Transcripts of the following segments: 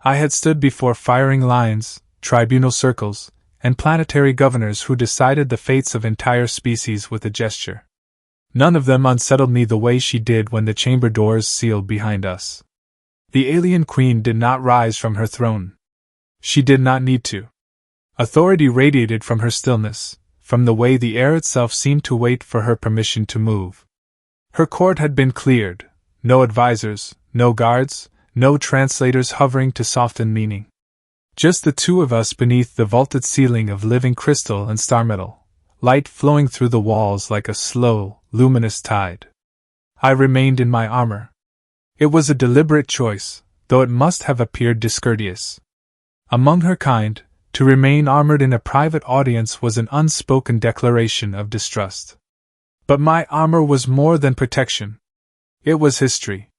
I had stood before firing lines, tribunal circles, and planetary governors who decided the fates of entire species with a gesture. None of them unsettled me the way she did when the chamber doors sealed behind us. The alien queen did not rise from her throne. She did not need to. Authority radiated from her stillness, from the way the air itself seemed to wait for her permission to move. Her court had been cleared, no advisors, no guards, no translators hovering to soften meaning. Just the two of us beneath the vaulted ceiling of living crystal and star metal, light flowing through the walls like a slow, luminous tide. I remained in my armor. It was a deliberate choice, though it must have appeared discourteous. Among her kind, to remain armored in a private audience was an unspoken declaration of distrust. But my armor was more than protection. It was history.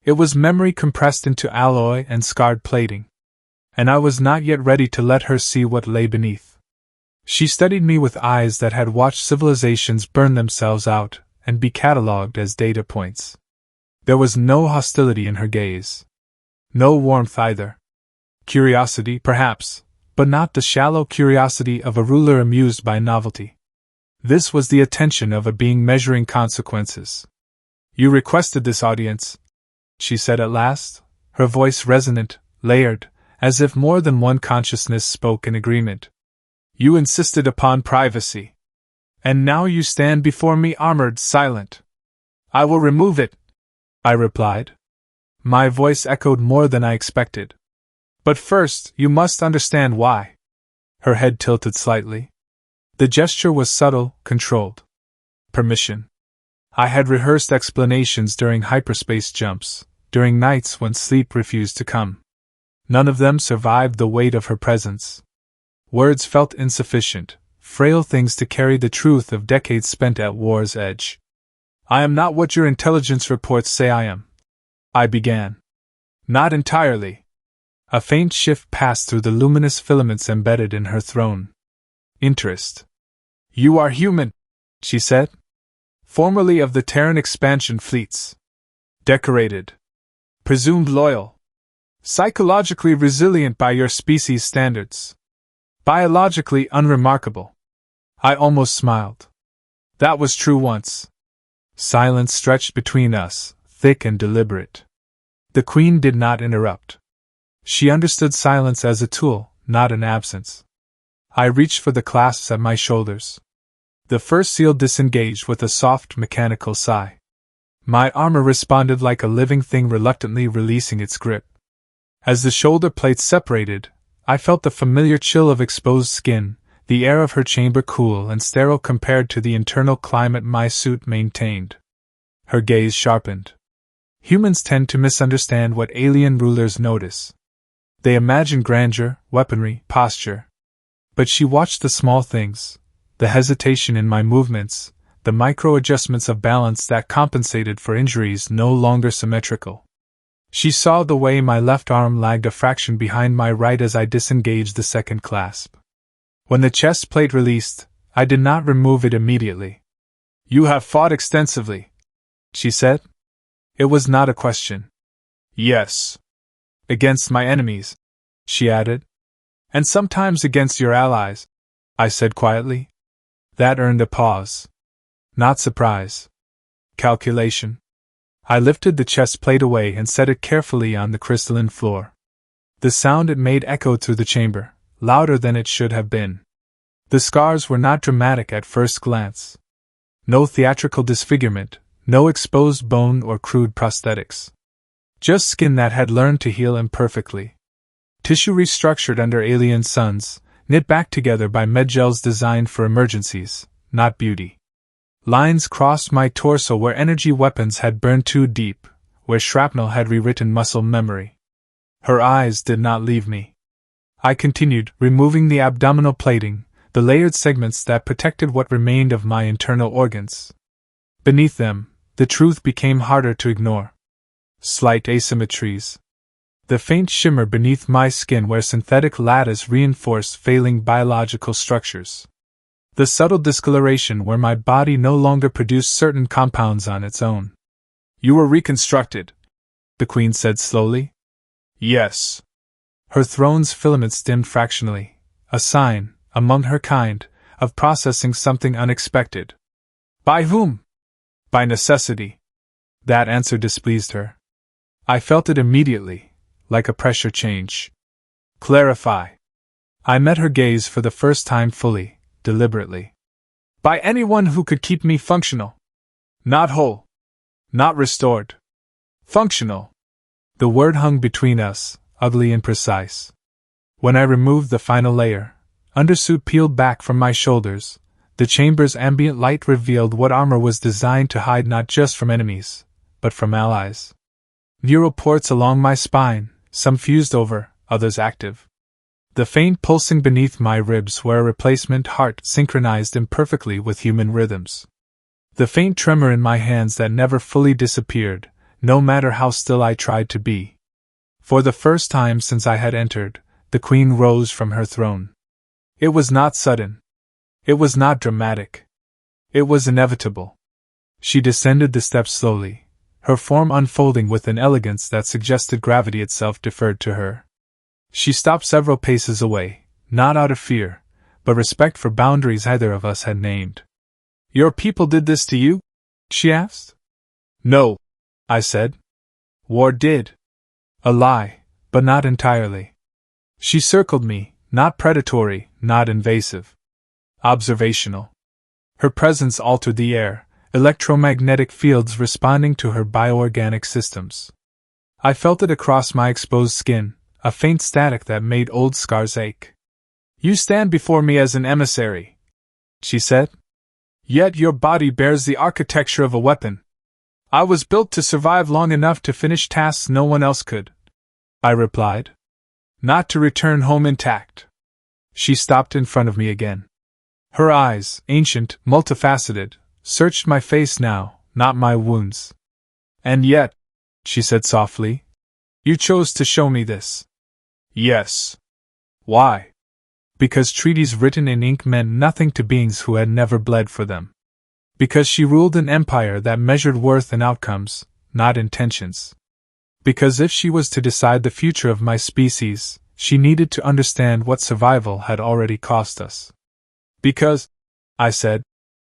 It was memory compressed into alloy and scarred plating. And I was not yet ready to let her see what lay beneath. She studied me with eyes that had watched civilizations burn themselves out and be catalogued as data points. There was no hostility in her gaze. No warmth either. Curiosity, perhaps, but not the shallow curiosity of a ruler amused by novelty. This was the attention of a being measuring consequences. "You requested this audience," she said at last, her voice resonant, layered, as if more than one consciousness spoke in agreement. "You insisted upon privacy. And now you stand before me armored, silent. I will remove it," I replied. My voice echoed more than I expected. "But first, you must understand why." Her head tilted slightly. The gesture was subtle, controlled. Permission. I had rehearsed explanations during hyperspace jumps, during nights when sleep refused to come. None of them survived the weight of her presence. Words felt insufficient, frail things to carry the truth of decades spent at war's edge. "I am not what your intelligence reports say I am," I began. "Not entirely." A faint shift passed through the luminous filaments embedded in her throne. Interest. "You are human," she said. "Formerly of the Terran expansion fleets. Decorated. Presumed loyal. Psychologically resilient by your species' standards. Biologically unremarkable." I almost smiled. That was true once. Silence stretched between us, thick and deliberate. The Queen did not interrupt. She understood silence as a tool, not an absence. I reached for the clasps at my shoulders. The first seal disengaged with a soft, mechanical sigh. My armor responded like a living thing reluctantly releasing its grip. As the shoulder plates separated, I felt the familiar chill of exposed skin, the air of her chamber cool and sterile compared to the internal climate my suit maintained. Her gaze sharpened. Humans tend to misunderstand what alien rulers notice. They imagine grandeur, weaponry, posture. But she watched the small things, the hesitation in my movements, the micro-adjustments of balance that compensated for injuries no longer symmetrical. She saw the way my left arm lagged a fraction behind my right as I disengaged the second clasp. When the chest plate released, I did not remove it immediately. "You have fought extensively," she said. It was not a question. "Yes. Against my enemies," she added. "And sometimes against your allies," I said quietly. That earned a pause. Not surprise. Calculation. I lifted the chest plate away and set it carefully on the crystalline floor. The sound it made echoed through the chamber, louder than it should have been. The scars were not dramatic at first glance. No theatrical disfigurement, no exposed bone or crude prosthetics. Just skin that had learned to heal imperfectly. Tissue restructured under alien suns, knit back together by medgels designed for emergencies, not beauty. Lines crossed my torso where energy weapons had burned too deep, where shrapnel had rewritten muscle memory. Her eyes did not leave me. I continued, removing the abdominal plating, the layered segments that protected what remained of my internal organs. Beneath them, the truth became harder to ignore. Slight asymmetries. The faint shimmer beneath my skin where synthetic lattice reinforced failing biological structures. The subtle discoloration where my body no longer produced certain compounds on its own. "You were reconstructed," the Queen said slowly. "Yes. Her throne's filaments dimmed fractionally, a sign, among her kind, of processing something unexpected. By whom? By necessity. That answer displeased her. I felt it immediately, like a pressure change. Clarify. I met her gaze for the first time fully, deliberately. By anyone who could keep me functional. Not whole. Not restored. Functional. The word hung between us, ugly and precise. When I removed the final layer, undersuit peeled back from my shoulders, the chamber's ambient light revealed what armor was designed to hide not just from enemies, but from allies. Neural ports along my spine, some fused over, others active. The faint pulsing beneath my ribs were a replacement heart synchronized imperfectly with human rhythms. The faint tremor in my hands that never fully disappeared, no matter how still I tried to be. For the first time since I had entered, the Queen rose from her throne. It was not sudden. It was not dramatic. It was inevitable. She descended the steps slowly, her form unfolding with an elegance that suggested gravity itself deferred to her. She stopped several paces away, not out of fear, but respect for boundaries either of us had named. Your people did this to you? She asked. No, I said. War did. A lie, but not entirely. She circled me, not predatory, not invasive. Observational. Her presence altered the air, electromagnetic fields responding to her bioorganic systems. I felt it across my exposed skin, a faint static that made old scars ache. You stand before me as an emissary, she said. Yet your body bears the architecture of a weapon. I was built to survive long enough to finish tasks no one else could, I replied. Not to return home intact. She stopped in front of me again. Her eyes, ancient, multifaceted, searched my face now, not my wounds. And yet, she said softly, you chose to show me this. Yes. Why? Because treaties written in ink meant nothing to beings who had never bled for them. Because she ruled an empire that measured worth in outcomes, not intentions. Because if she was to decide the future of my species, she needed to understand what survival had already cost us. Because, I said,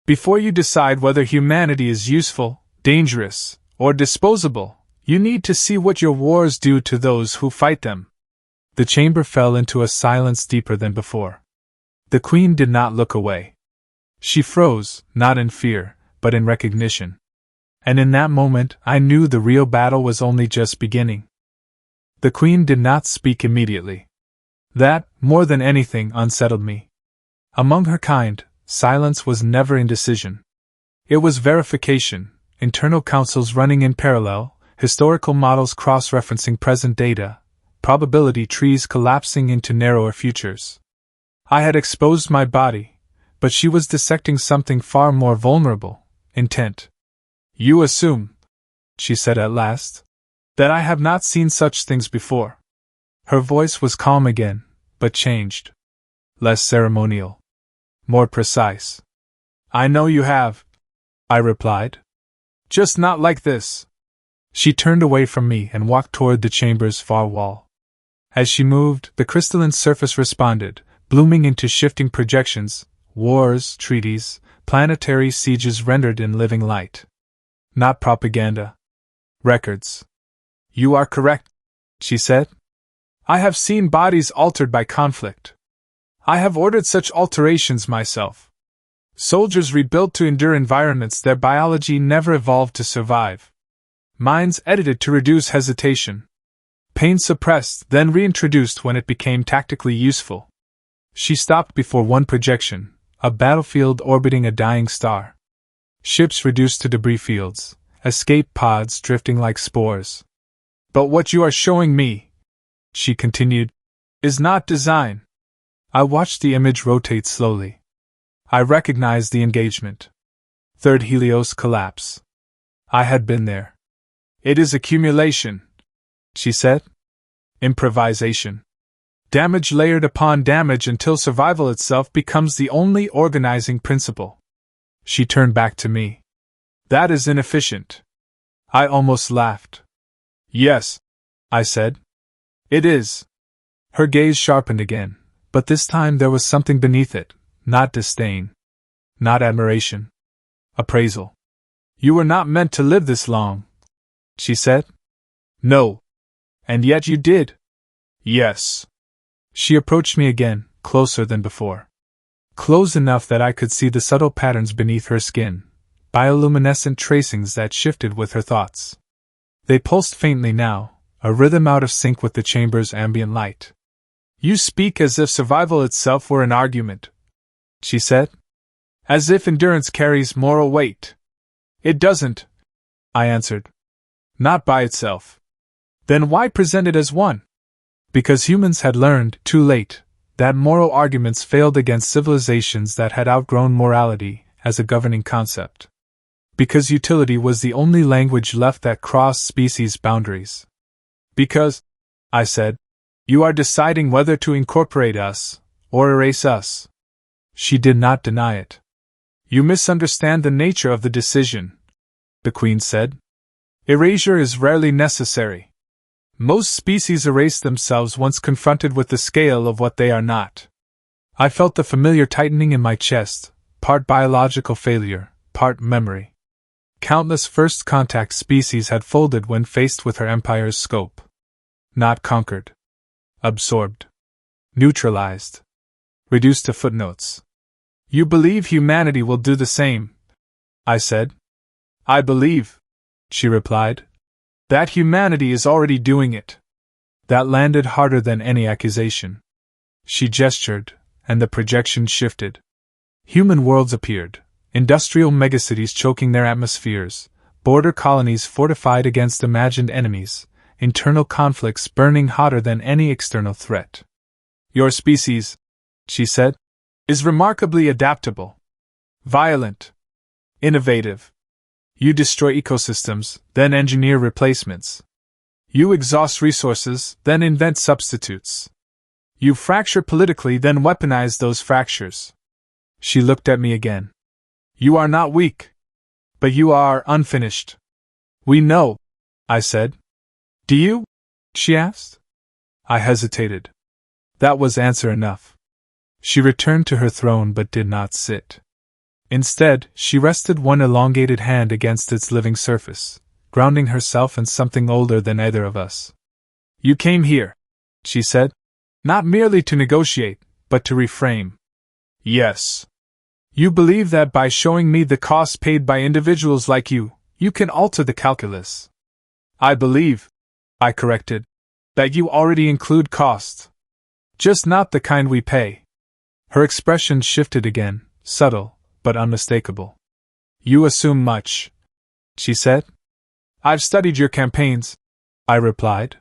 before you decide whether humanity is useful, dangerous, or disposable, you need to see what your wars do to those who fight them. The chamber fell into a silence deeper than before. The Queen did not look away. She froze, not in fear, but in recognition. And in that moment, I knew the real battle was only just beginning. The Queen did not speak immediately. That, more than anything, unsettled me. Among her kind, silence was never indecision. It was verification, internal councils running in parallel, historical models cross-referencing present data, probability trees collapsing into narrower futures. I had exposed my body, but she was dissecting something far more vulnerable, intent. You assume, she said at last, that I have not seen such things before. Her voice was calm again, but changed. Less ceremonial. More precise. I know you have, I replied. Just not like this. She turned away from me and walked toward the chamber's far wall. As she moved, the crystalline surface responded, blooming into shifting projections, wars, treaties, planetary sieges rendered in living light. Not propaganda. Records. You are correct, she said. I have seen bodies altered by conflict. I have ordered such alterations myself. Soldiers rebuilt to endure environments their biology never evolved to survive. Minds edited to reduce hesitation. Pain suppressed, then reintroduced when it became tactically useful. She stopped before one projection, a battlefield orbiting a dying star. Ships reduced to debris fields, escape pods drifting like spores. But what you are showing me, she continued, is not design. I watched the image rotate slowly. I recognized the engagement. Third Helios collapse. I had been there. It is accumulation, she said. Improvisation. Damage layered upon damage until survival itself becomes the only organizing principle. She turned back to me. That is inefficient. I almost laughed. Yes, I said. It is. Her gaze sharpened again, but this time there was something beneath it, not disdain, not admiration. Appraisal. You were not meant to live this long, she said. No. And yet you did. Yes. She approached me again, closer than before. Close enough that I could see the subtle patterns beneath her skin, bioluminescent tracings that shifted with her thoughts. They pulsed faintly now, a rhythm out of sync with the chamber's ambient light. You speak as if survival itself were an argument, she said. As if endurance carries moral weight. It doesn't, I answered. Not by itself. Then why present it as one? Because humans had learned, too late, that moral arguments failed against civilizations that had outgrown morality as a governing concept. Because utility was the only language left that crossed species boundaries. Because, I said, you are deciding whether to incorporate us, or erase us. She did not deny it. You misunderstand the nature of the decision, the Queen said. Erasure is rarely necessary. Most species erase themselves once confronted with the scale of what they are not. I felt the familiar tightening in my chest, part biological failure, part memory. Countless first contact species had folded when faced with her empire's scope. Not conquered. Absorbed. Neutralized. Reduced to footnotes. You believe humanity will do the same, I said. I believe, she replied, that humanity is already doing it. That landed harder than any accusation. She gestured, and the projection shifted. Human worlds appeared, industrial megacities choking their atmospheres, border colonies fortified against imagined enemies, internal conflicts burning hotter than any external threat. Your species, she said, is remarkably adaptable. Violent. Innovative. You destroy ecosystems, then engineer replacements. You exhaust resources, then invent substitutes. You fracture politically, then weaponize those fractures. She looked at me again. You are not weak. But you are unfinished. We know, I said. Do you? She asked. I hesitated. That was answer enough. She returned to her throne but did not sit. Instead, she rested one elongated hand against its living surface, grounding herself in something older than either of us. You came here, she said, not merely to negotiate, but to reframe. Yes. You believe that by showing me the costs paid by individuals like you, you can alter the calculus. I believe, I corrected, that you already include costs. Just not the kind we pay. Her expression shifted again, subtle, but unmistakable. You assume much, she said. I've studied your campaigns, I replied.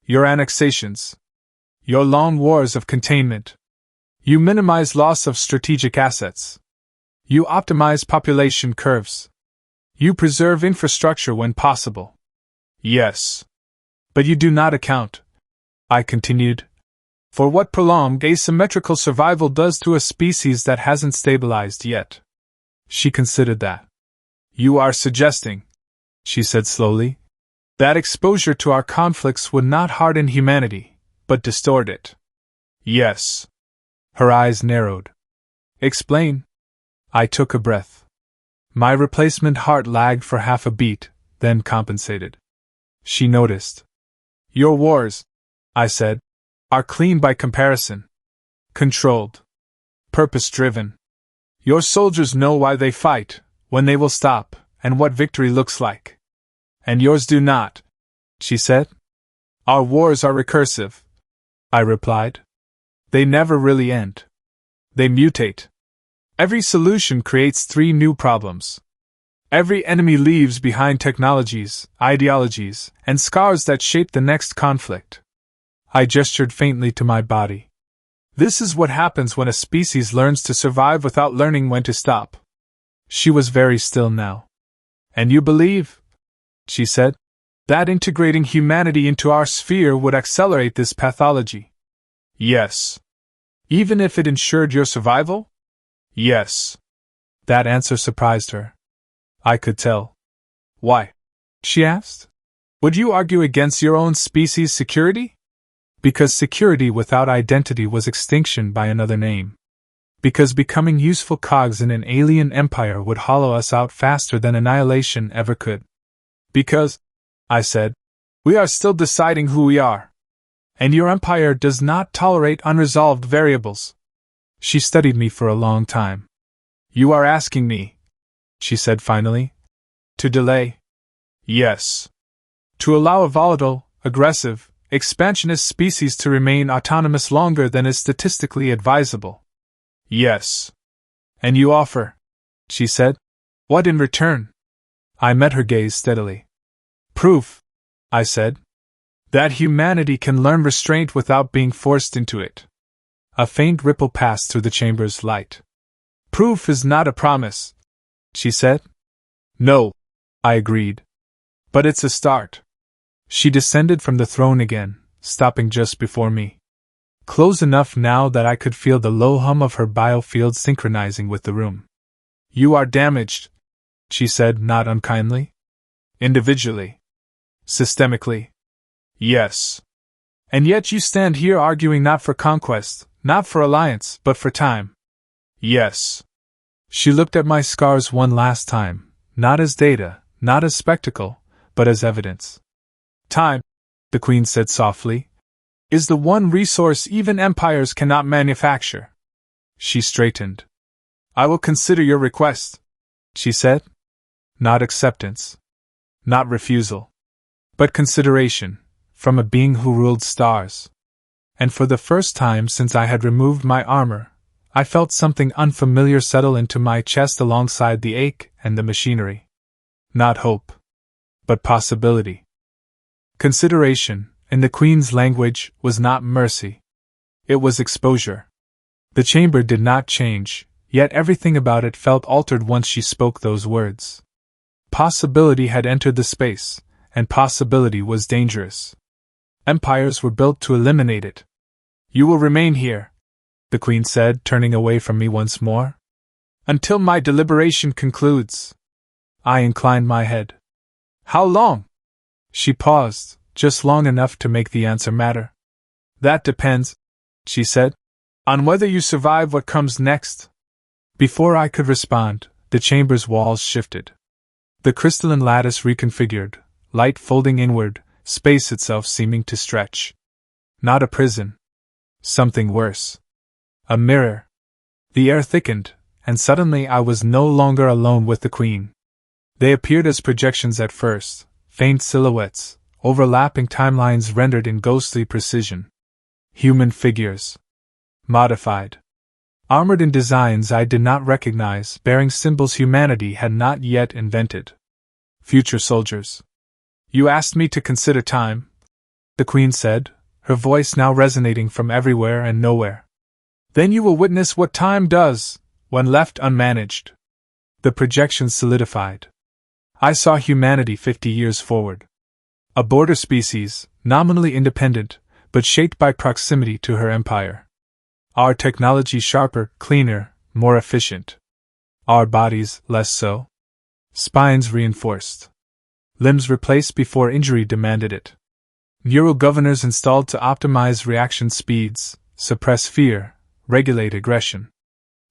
Your annexations. Your long wars of containment. You minimize loss of strategic assets. You optimize population curves. You preserve infrastructure when possible. Yes. But you do not account, I continued, for what prolonged asymmetrical survival does to a species that hasn't stabilized yet. She considered that. You are suggesting, she said slowly, that exposure to our conflicts would not harden humanity, but distort it. Yes. Her eyes narrowed. Explain. I took a breath. My replacement heart lagged for half a beat, then compensated. She noticed. Your wars, I said, are clean by comparison. Controlled. Purpose-driven. Your soldiers know why they fight, when they will stop, and what victory looks like. And yours do not, she said. Our wars are recursive, I replied. They never really end. They mutate. Every solution creates 3 new problems. Every enemy leaves behind technologies, ideologies, and scars that shape the next conflict. I gestured faintly to my body. This is what happens when a species learns to survive without learning when to stop. She was very still now. And you believe, she said, that integrating humanity into our sphere would accelerate this pathology? Yes. Even if it ensured your survival? Yes. That answer surprised her. I could tell. Why? She asked. Would you argue against your own species' security? Because security without identity was extinction by another name. Because becoming useful cogs in an alien empire would hollow us out faster than annihilation ever could. Because, I said, we are still deciding who we are. And your empire does not tolerate unresolved variables. She studied me for a long time. You are asking me, she said finally, to delay? Yes. To allow a volatile, aggressive, expansionist species to remain autonomous longer than is statistically advisable. Yes. And you offer, she said, what in return? I met her gaze steadily. Proof, I said, that humanity can learn restraint without being forced into it. A faint ripple passed through the chamber's light. Proof is not a promise, she said. No, I agreed. But it's a start. She descended from the throne again, stopping just before me. Close enough now that I could feel the low hum of her biofield synchronizing with the room. You are damaged, she said not unkindly. Individually. Systemically. Yes. And yet you stand here arguing not for conquest, not for alliance, but for time. Yes. She looked at my scars one last time, not as data, not as spectacle, but as evidence. Time, the Queen said softly, is the one resource even empires cannot manufacture. She straightened. I will consider your request, she said. Not acceptance. Not refusal. But consideration, from a being who ruled stars. And for the first time since I had removed my armor, I felt something unfamiliar settle into my chest alongside the ache and the machinery. Not hope, but possibility. Consideration, in the Queen's language, was not mercy. It was exposure. The chamber did not change, yet everything about it felt altered once she spoke those words. Possibility had entered the space, and possibility was dangerous. Empires were built to eliminate it. You will remain here, the Queen said, turning away from me once more. Until my deliberation concludes. I inclined my head. How long? She paused, just long enough to make the answer matter. That depends, she said, on whether you survive what comes next. Before I could respond, the chamber's walls shifted. The crystalline lattice reconfigured, light folding inward, space itself seeming to stretch. Not a prison. Something worse. A mirror. The air thickened, and suddenly I was no longer alone with the Queen. They appeared as projections at first, faint silhouettes, overlapping timelines rendered in ghostly precision. Human figures. Modified. Armored in designs I did not recognize, bearing symbols humanity had not yet invented. Future soldiers. You asked me to consider time, the Queen said, her voice now resonating from everywhere and nowhere. Then you will witness what time does, when left unmanaged. The projections solidified. I saw humanity 50 years forward. A border species, nominally independent, but shaped by proximity to her empire. Our technology sharper, cleaner, more efficient. Our bodies less so. Spines reinforced. Limbs replaced before injury demanded it. Neural governors installed to optimize reaction speeds, suppress fear, regulate aggression.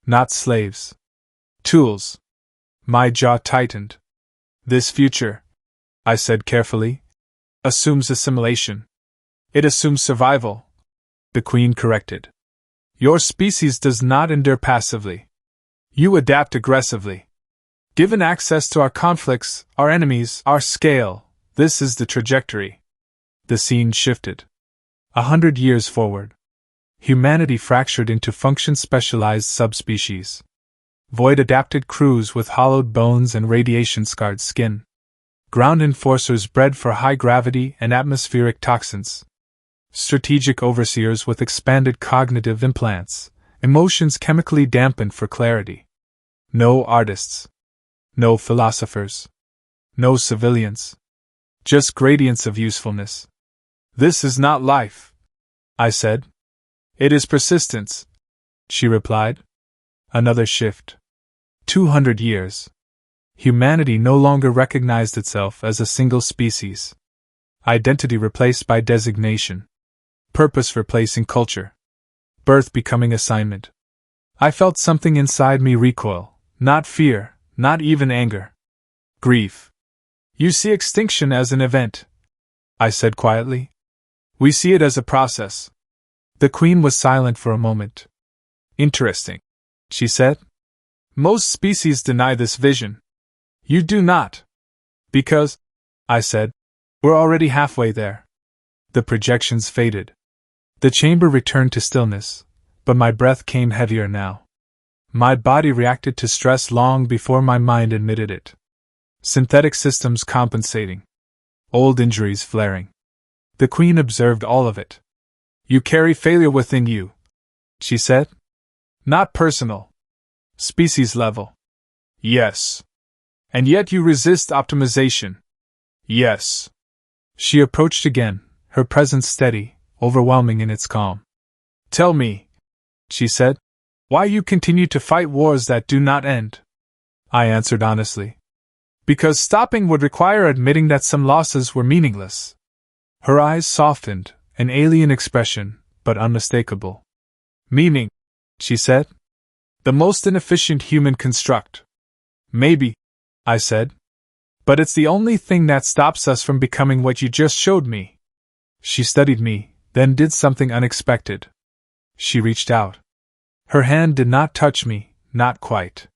Not slaves. Tools. My jaw tightened. This future, I said carefully, assumes assimilation. It assumes survival, the Queen corrected. Your species does not endure passively. You adapt aggressively. Given access to our conflicts, our enemies, our scale, this is the trajectory. The scene shifted. 100 years forward. Humanity fractured into function-specialized subspecies. Void-adapted crews with hollowed bones and radiation-scarred skin. Ground enforcers bred for high gravity and atmospheric toxins. Strategic overseers with expanded cognitive implants, emotions chemically dampened for clarity. No artists. No philosophers. No civilians. Just gradients of usefulness. This is not life, I said. It is persistence, she replied. Another shift. 200 years. Humanity no longer recognized itself as a single species. Identity replaced by designation. Purpose replacing culture. Birth becoming assignment. I felt something inside me recoil, not fear, not even anger. Grief. You see extinction as an event, I said quietly. We see it as a process. The Queen was silent for a moment. Interesting, she said. Most species deny this vision. You do not. Because, I said, we're already halfway there. The projections faded. The chamber returned to stillness, but my breath came heavier now. My body reacted to stress long before my mind admitted it. Synthetic systems compensating. Old injuries flaring. The Queen observed all of it. You carry failure within you, she said. Not personal. Species level. Yes. And yet you resist optimization. Yes. She approached again, her presence steady, overwhelming in its calm. Tell me, she said, why you continue to fight wars that do not end. I answered honestly. Because stopping would require admitting that some losses were meaningless. Her eyes softened, an alien expression, but unmistakable. Meaning, she said. The most inefficient human construct. Maybe, I said. But it's the only thing that stops us from becoming what you just showed me. She studied me, then did something unexpected. She reached out. Her hand did not touch me, not quite.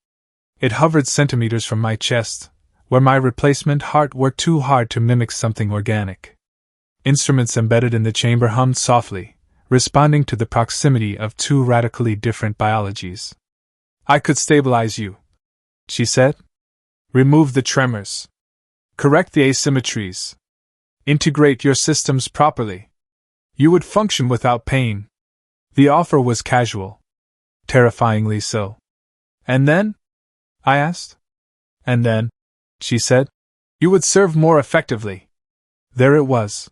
It hovered centimeters from my chest, where my replacement heart worked too hard to mimic something organic. Instruments embedded in the chamber hummed softly, responding to the proximity of two radically different biologies. I could stabilize you, she said. Remove the tremors. Correct the asymmetries. Integrate your systems properly. You would function without pain. The offer was casual. Terrifyingly so. And then? I asked. And then, she said, you would serve more effectively. There it was.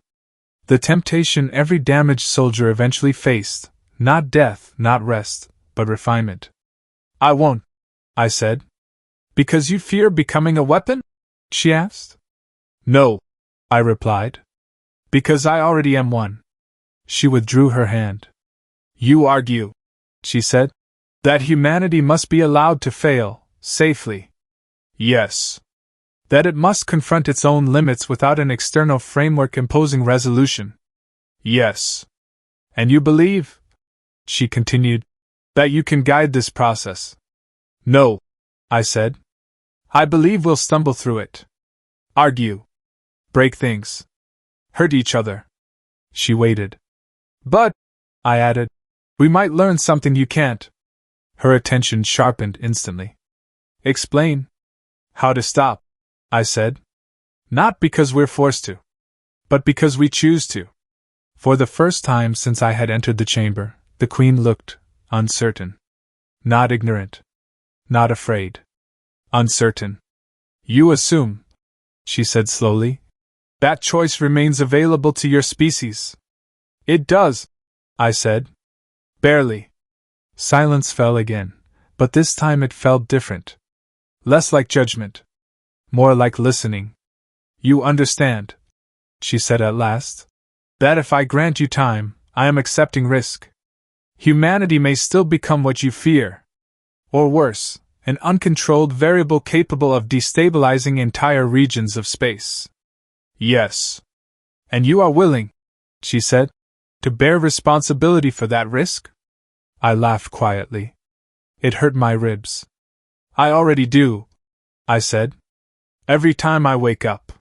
The temptation every damaged soldier eventually faced, not death, not rest, but refinement. I won't, I said. Because you fear becoming a weapon? She asked. No, I replied. Because I already am one. She withdrew her hand. You argue, she said, that humanity must be allowed to fail, safely. Yes. That it must confront its own limits without an external framework imposing resolution. Yes. And you believe, she continued, that you can guide this process. No, I said. I believe we'll stumble through it. Argue. Break things. Hurt each other. She waited. But, I added, we might learn something you can't. Her attention sharpened instantly. Explain. How to stop, I said. Not because we're forced to, but because we choose to. For the first time since I had entered the chamber, the Queen looked uncertain. Not ignorant. Not afraid. Uncertain. You assume, she said slowly, that choice remains available to your species. It does, I said. Barely. Silence fell again, but this time it felt different. Less like judgment. More like listening. You understand, she said at last, that if I grant you time, I am accepting risk. Humanity may still become what you fear. Or worse, an uncontrolled variable capable of destabilizing entire regions of space. Yes. And you are willing, she said, to bear responsibility for that risk? I laughed quietly. It hurt my ribs. I already do, I said. Every time I wake up.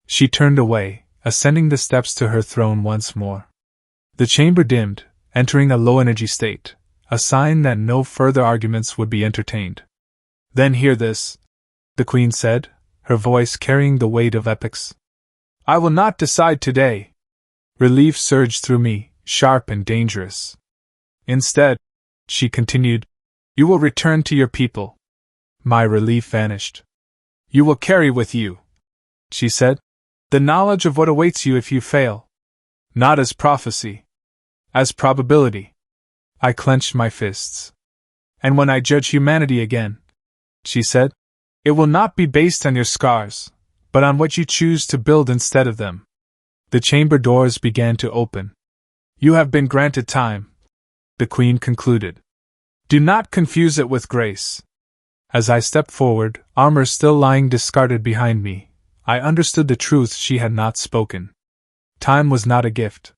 She turned away, ascending the steps to her throne once more. The chamber dimmed, entering a low-energy state, a sign that no further arguments would be entertained. Then hear this, the Queen said, her voice carrying the weight of epics. I will not decide today. Relief surged through me, sharp and dangerous. Instead, she continued, you will return to your people. My relief vanished. You will carry with you, she said, the knowledge of what awaits you if you fail. Not as prophecy. As probability. I clenched my fists. And when I judge humanity again, she said, it will not be based on your scars, but on what you choose to build instead of them. The chamber doors began to open. You have been granted time, the Queen concluded. Do not confuse it with grace. As I stepped forward, armor still lying discarded behind me, I understood the truth she had not spoken. Time was not a gift.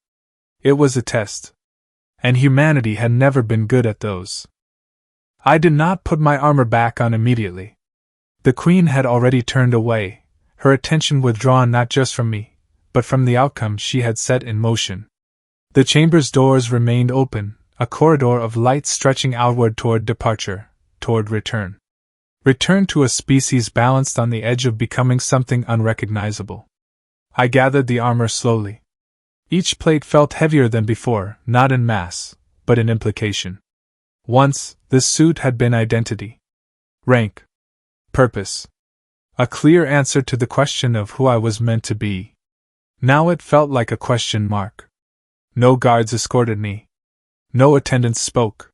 It was a test. And humanity had never been good at those. I did not put my armor back on immediately. The Queen had already turned away, her attention withdrawn not just from me, but from the outcome she had set in motion. The chamber's doors remained open, a corridor of light stretching outward toward departure, toward return. Return to a species balanced on the edge of becoming something unrecognizable. I gathered the armor slowly. Each plate felt heavier than before, not in mass, but in implication. Once, this suit had been identity. Rank. Purpose. A clear answer to the question of who I was meant to be. Now it felt like a question mark. No guards escorted me. No attendants spoke.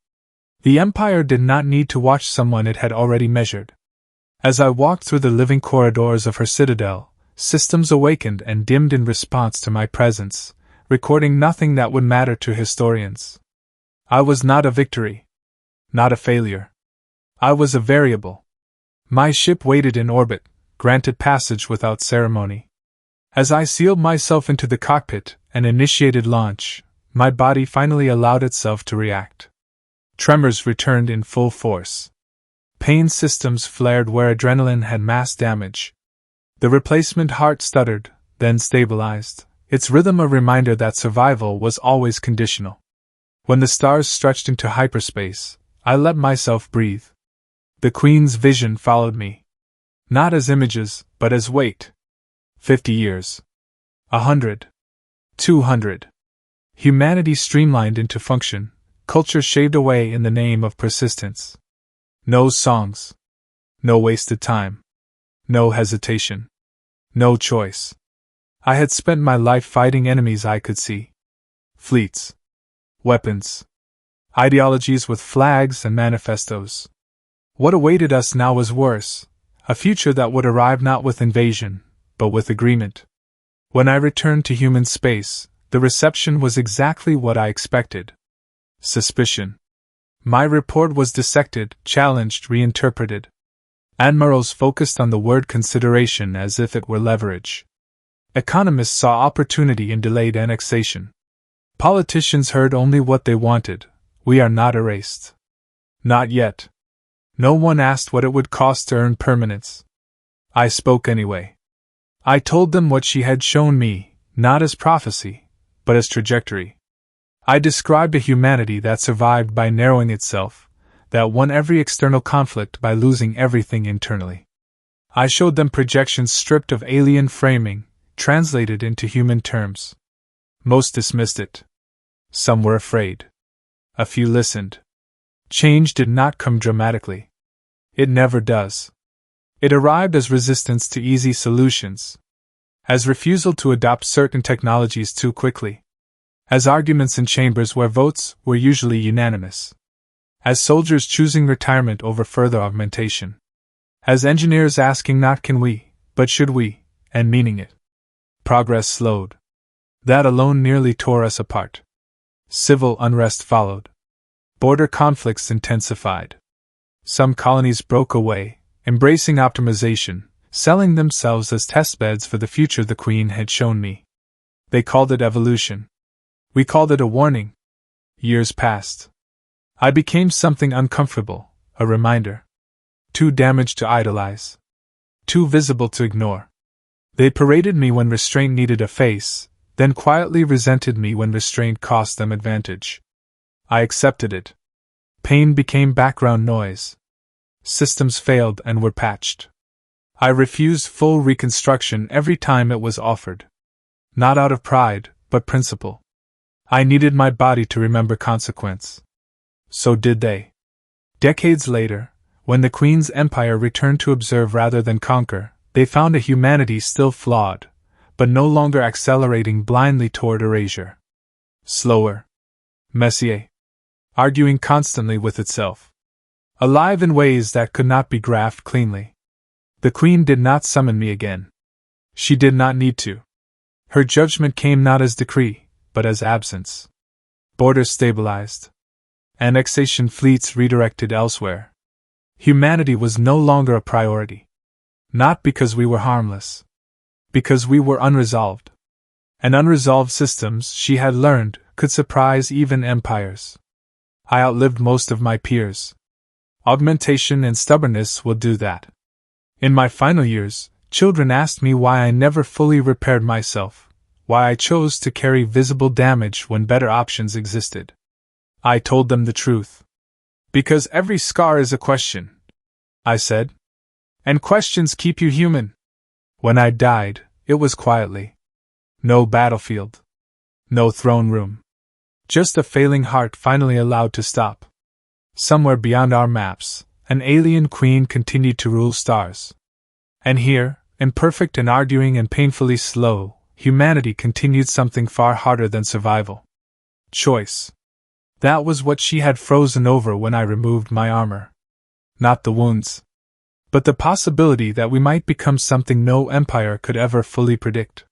The Empire did not need to watch someone it had already measured. As I walked through the living corridors of her citadel, systems awakened and dimmed in response to my presence, recording nothing that would matter to historians. I was not a victory. Not a failure. I was a variable. My ship waited in orbit, granted passage without ceremony. As I sealed myself into the cockpit and initiated launch, my body finally allowed itself to react. Tremors returned in full force. Pain systems flared where adrenaline had mass damage. The replacement heart stuttered, then stabilized, its rhythm a reminder that survival was always conditional. When the stars stretched into hyperspace, I let myself breathe. The Queen's vision followed me. Not as images, but as weight. 50 years. 100. 200. Humanity streamlined into function, culture shaved away in the name of persistence. No songs. No wasted time. No hesitation. No choice. I had spent my life fighting enemies I could see. Fleets. Weapons. Ideologies with flags and manifestos. What awaited us now was worse, a future that would arrive not with invasion, but with agreement. When I returned to human space, the reception was exactly what I expected. Suspicion. My report was dissected, challenged, reinterpreted. Admirals focused on the word consideration as if it were leverage. Economists saw opportunity in delayed annexation. Politicians heard only what they wanted. We are not erased. Not yet. No one asked what it would cost to earn permanence. I spoke anyway. I told them what she had shown me, not as prophecy, but as trajectory. I described a humanity that survived by narrowing itself, that won every external conflict by losing everything internally. I showed them projections stripped of alien framing, translated into human terms. Most dismissed it. Some were afraid. A few listened. Change did not come dramatically. It never does. It arrived as resistance to easy solutions, as refusal to adopt certain technologies too quickly, as arguments in chambers where votes were usually unanimous, as soldiers choosing retirement over further augmentation, as engineers asking not can we, but should we, and meaning it. Progress slowed. That alone nearly tore us apart. Civil unrest followed. Border conflicts intensified. Some colonies broke away, embracing optimization, selling themselves as testbeds for the future the Queen had shown me. They called it evolution. We called it a warning. Years passed. I became something uncomfortable, a reminder. Too damaged to idolize. Too visible to ignore. They paraded me when restraint needed a face, then quietly resented me when restraint cost them advantage. I accepted it. Pain became background noise. Systems failed and were patched. I refused full reconstruction every time it was offered. Not out of pride, but principle. I needed my body to remember consequence. So did they. Decades later, when the Queen's empire returned to observe rather than conquer, they found a humanity still flawed, but no longer accelerating blindly toward erasure. Slower. Messier. Arguing constantly with itself. Alive in ways that could not be graphed cleanly. The Queen did not summon me again. She did not need to. Her judgment came not as decree, but as absence. borders stabilized. Annexation fleets redirected elsewhere. Humanity was no longer a priority. Not because we were harmless. Because we were unresolved. And unresolved systems, she had learned, could surprise even empires. I outlived most of my peers. Augmentation and stubbornness will do that. In my final years, children asked me why I never fully repaired myself, why I chose to carry visible damage when better options existed. I told them the truth. Because every scar is a question, I said. And questions keep you human. When I died, it was quietly. No battlefield. No throne room. Just a failing heart finally allowed to stop. Somewhere beyond our maps, an alien queen continued to rule stars. And here, imperfect and arduing and painfully slow, humanity continued something far harder than survival. Choice. That was what she had frozen over when I removed my armor. Not the wounds. But the possibility that we might become something no empire could ever fully predict.